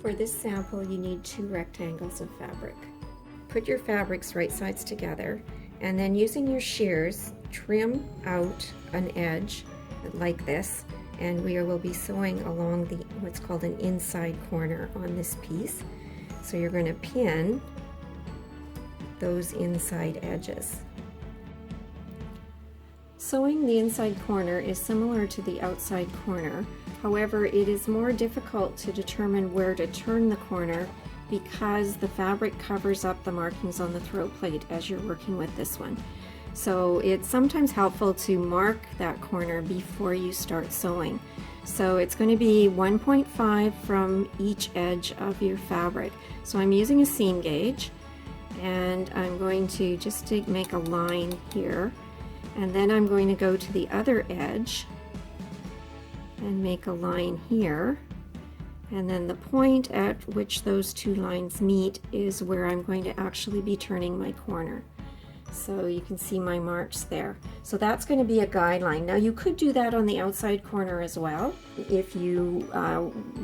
For this sample, you need 2 rectangles of fabric. Put your fabrics right sides together, and then using your shears, trim out an edge like this, and we will be sewing along the what's called an inside corner on this piece. So you're going to pin those inside edges. Sewing the inside corner is similar to the outside corner. However, it is more difficult to determine where to turn the corner because the fabric covers up the markings on the throat plate as you're working with this one. So it's sometimes helpful to mark that corner before you start sewing. So it's going to be 1.5 from each edge of your fabric. So I'm using a seam gauge, and I'm going to just make a line here, and then I'm going to go to the other edge and make a line here, and then the point at which those 2 lines meet is where I'm going to actually be turning my corner. So you can see my marks there. So that's going to be a guideline. Now you could do that on the outside corner as well if you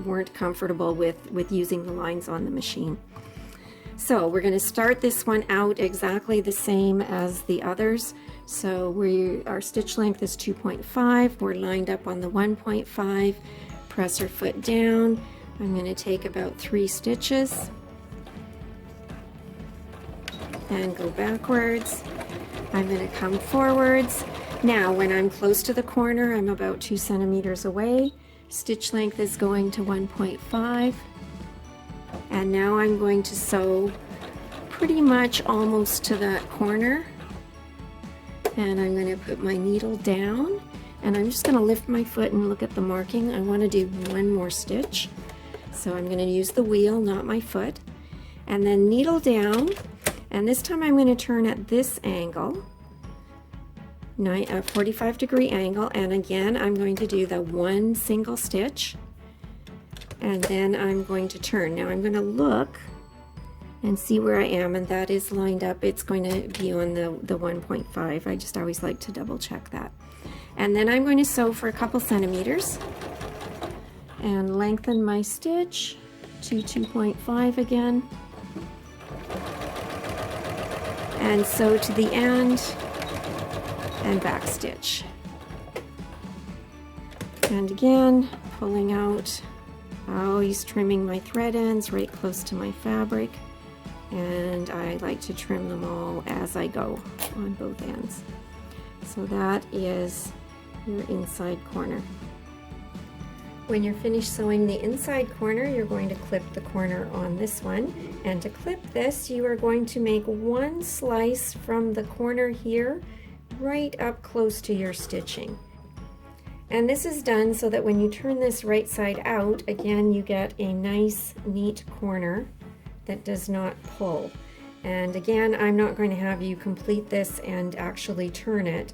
weren't comfortable with using the lines on the machine. So we're going to start this one out exactly the same as the others. So our stitch length is 2.5. We're lined up on the 1.5. Press our foot down. I'm going to take about 3 stitches and go backwards. I'm going to come forwards. Now when I'm close to the corner, I'm about 2 centimeters away. Stitch length is going to 1.5. And now I'm going to sew pretty much almost to that corner. And I'm going to put my needle down, and I'm just going to lift my foot and look at the marking. I want to do 1 more stitch. So I'm going to use the wheel, not my foot. And then needle down, and this time I'm going to turn at this angle, a 45-degree angle, and again I'm going to do the 1 single stitch, and then I'm going to turn. Now I'm going to look and see where I am, and that is lined up. It's going to be on the 1.5. I just always like to double check that. And then I'm going to sew for a couple centimeters and lengthen my stitch to 2.5 again, and sew to the end and back stitch. And again, pulling out, always trimming my thread ends right close to my fabric, and I like to trim them all as I go on both ends. So that is your inside corner. When you're finished sewing the inside corner, you're going to clip the corner on this one, and to clip this you are going to make 1 slice from the corner here right up close to your stitching. And this is done so that when you turn this right side out, again you get a nice neat corner that does not pull. And again, I'm not going to have you complete this and actually turn it,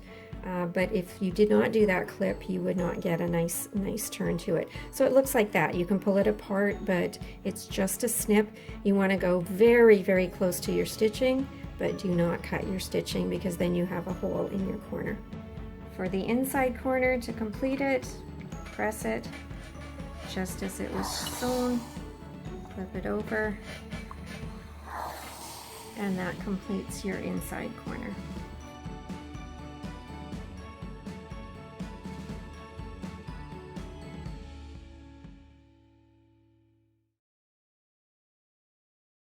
but if you did not do that clip, you would not get a nice turn to it. So it looks like that. You can pull it apart, but it's just a snip. You want to go very, very close to your stitching, but do not cut your stitching because then you have a hole in your corner. For the inside corner, to complete it, press it just as it was sewn, flip it over, and that completes your inside corner.